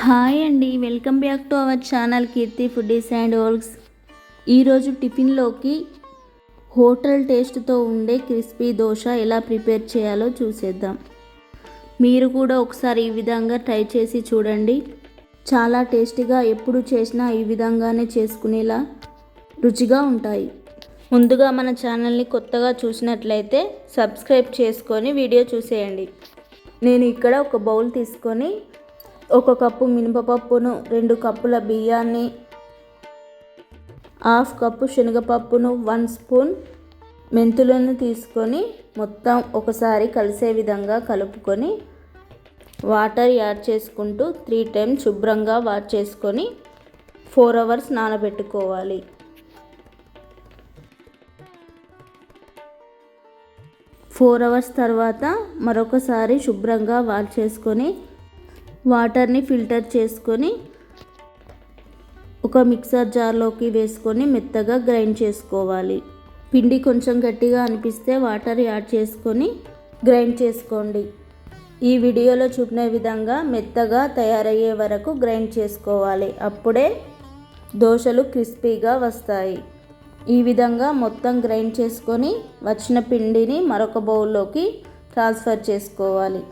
Hi అండి, welcome back to our channel Keerthi foodies and vlogs. ఈరోజు టిఫిన్లోకి హోటల్ టేస్ట్తో ఉండే క్రిస్పీ దోశ ఎలా ప్రిపేర్ చేయాలో చూసేద్దాం. మీరు కూడా ఒకసారి ఈ విధంగా ట్రై చేసి చూడండి. చాలా టేస్టీగా, ఎప్పుడు చేసినా ఈ విధంగానే చేసుకునేలా రుచిగా ఉంటాయి. ముందుగా మన ఛానల్ని కొత్తగా చూసినట్లయితే సబ్స్క్రైబ్ చేసుకొని వీడియో చూసేయండి. నేను ఇక్కడ ఒక బౌల్ తీసుకొని 1 కప్పు మినపప్పును, 2 కప్పుల బియ్యాన్ని, 1/2 కప్పు శనగపప్పును, 1 స్పూన్ మెంతులను తీసుకొని మొత్తం ఒకసారి కలిసే విధంగా కలుపుకొని వాటర్ యాడ్ చేసుకుంటూ 3 టైమ్స్ శుభ్రంగా వాష్ చేసుకొని 4 అవర్స్ నానబెట్టుకోవాలి. ఫోర్ అవర్స్ తర్వాత మరొకసారి శుభ్రంగా వాష్ చేసుకొని వాటర్ని ఫిల్టర్ చేసుకొని ఒక మిక్సర్ జార్లోకి వేసుకొని మెత్తగా గ్రైండ్ చేసుకోవాలి. పిండి కొంచెం గట్టిగా అనిపిస్తే వాటర్ యాడ్ చేసుకొని గ్రైండ్ చేసుకోండి. ఈ వీడియోలో చూపిన విధంగా మెత్తగా తయారయ్యే వరకు గ్రైండ్ చేసుకోవాలి. అప్పుడే దోశలు క్రిస్పీగా వస్తాయి. ఈ విధంగా మొత్తం గ్రైండ్ చేసుకొని వచ్చిన పిండిని మరొక బౌల్లోకి ట్రాన్స్ఫర్ చేసుకోవాలి.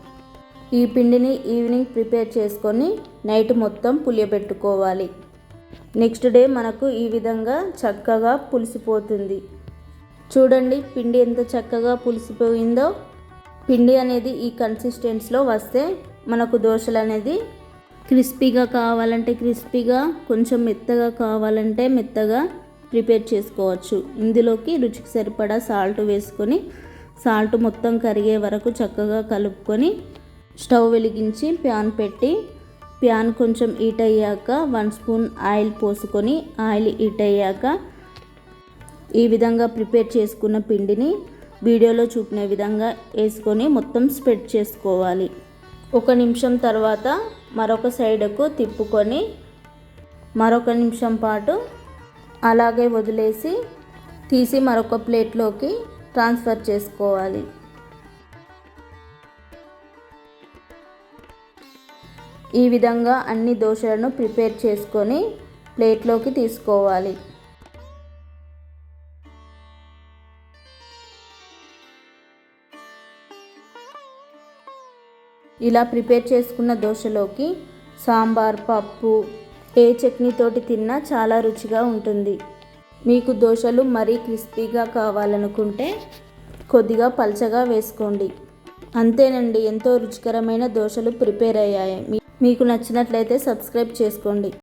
ఈ పిండిని ఈవినింగ్ ప్రిపేర్ చేసుకొని నైట్ మొత్తం పులియబెట్టుకోవాలి. నెక్స్ట్ డే మనకు ఈ విధంగా చక్కగా పులిసిపోతుంది. చూడండి పిండి ఎంత చక్కగా పులిసిపోయిందో. పిండి అనేది ఈ కన్సిస్టెన్సీలో వస్తే మనకు దోశలు అనేది క్రిస్పీగా కావాలంటే క్రిస్పీగా, కొంచెం మెత్తగా కావాలంటే మెత్తగా ప్రిపేర్ చేసుకోవచ్చు. ఇందులోకి రుచికి సరిపడా సాల్ట్ వేసుకొని సాల్ట్ మొత్తం కరిగే వరకు చక్కగా కలుపుకొని స్టవ్ వెలిగించి ప్యాన్ పెట్టి ప్యాన్ కొంచెం హీట్ అయ్యాక 1 స్పూన్ ఆయిల్ పోసుకొని ఆయిల్ హీట్ అయ్యాక ఈ విధంగా ప్రిపేర్ చేసుకున్న పిండిని వీడియోలో చూపిన విధంగా వేసుకొని మొత్తం స్ప్రెడ్ చేసుకోవాలి. 1 నిమిషం తర్వాత మరొక సైడ్కు తిప్పుకొని మరొక నిమిషం పాటు అలాగే వదిలేసి తీసి మరొక ప్లేట్లోకి ట్రాన్స్ఫర్ చేసుకోవాలి. ఈ విధంగా అన్ని దోశలను ప్రిపేర్ చేసుకొని ప్లేట్లోకి తీసుకోవాలి. ఇలా ప్రిపేర్ చేసుకున్న దోశలోకి సాంబార్, పప్పు, ఏ చట్నీతోటి తిన్నా చాలా రుచిగా ఉంటుంది. మీకు దోశలు మరీ క్రిస్పీగా కావాలనుకుంటే కొద్దిగా పల్చగా వేసుకోండి. అంతేనండి, ఎంతో రుచికరమైన దోశలు ప్రిపేర్ అయ్యాయి. మీకు నచ్చినట్లయితే సబ్స్క్రైబ్ చేసుకోండి.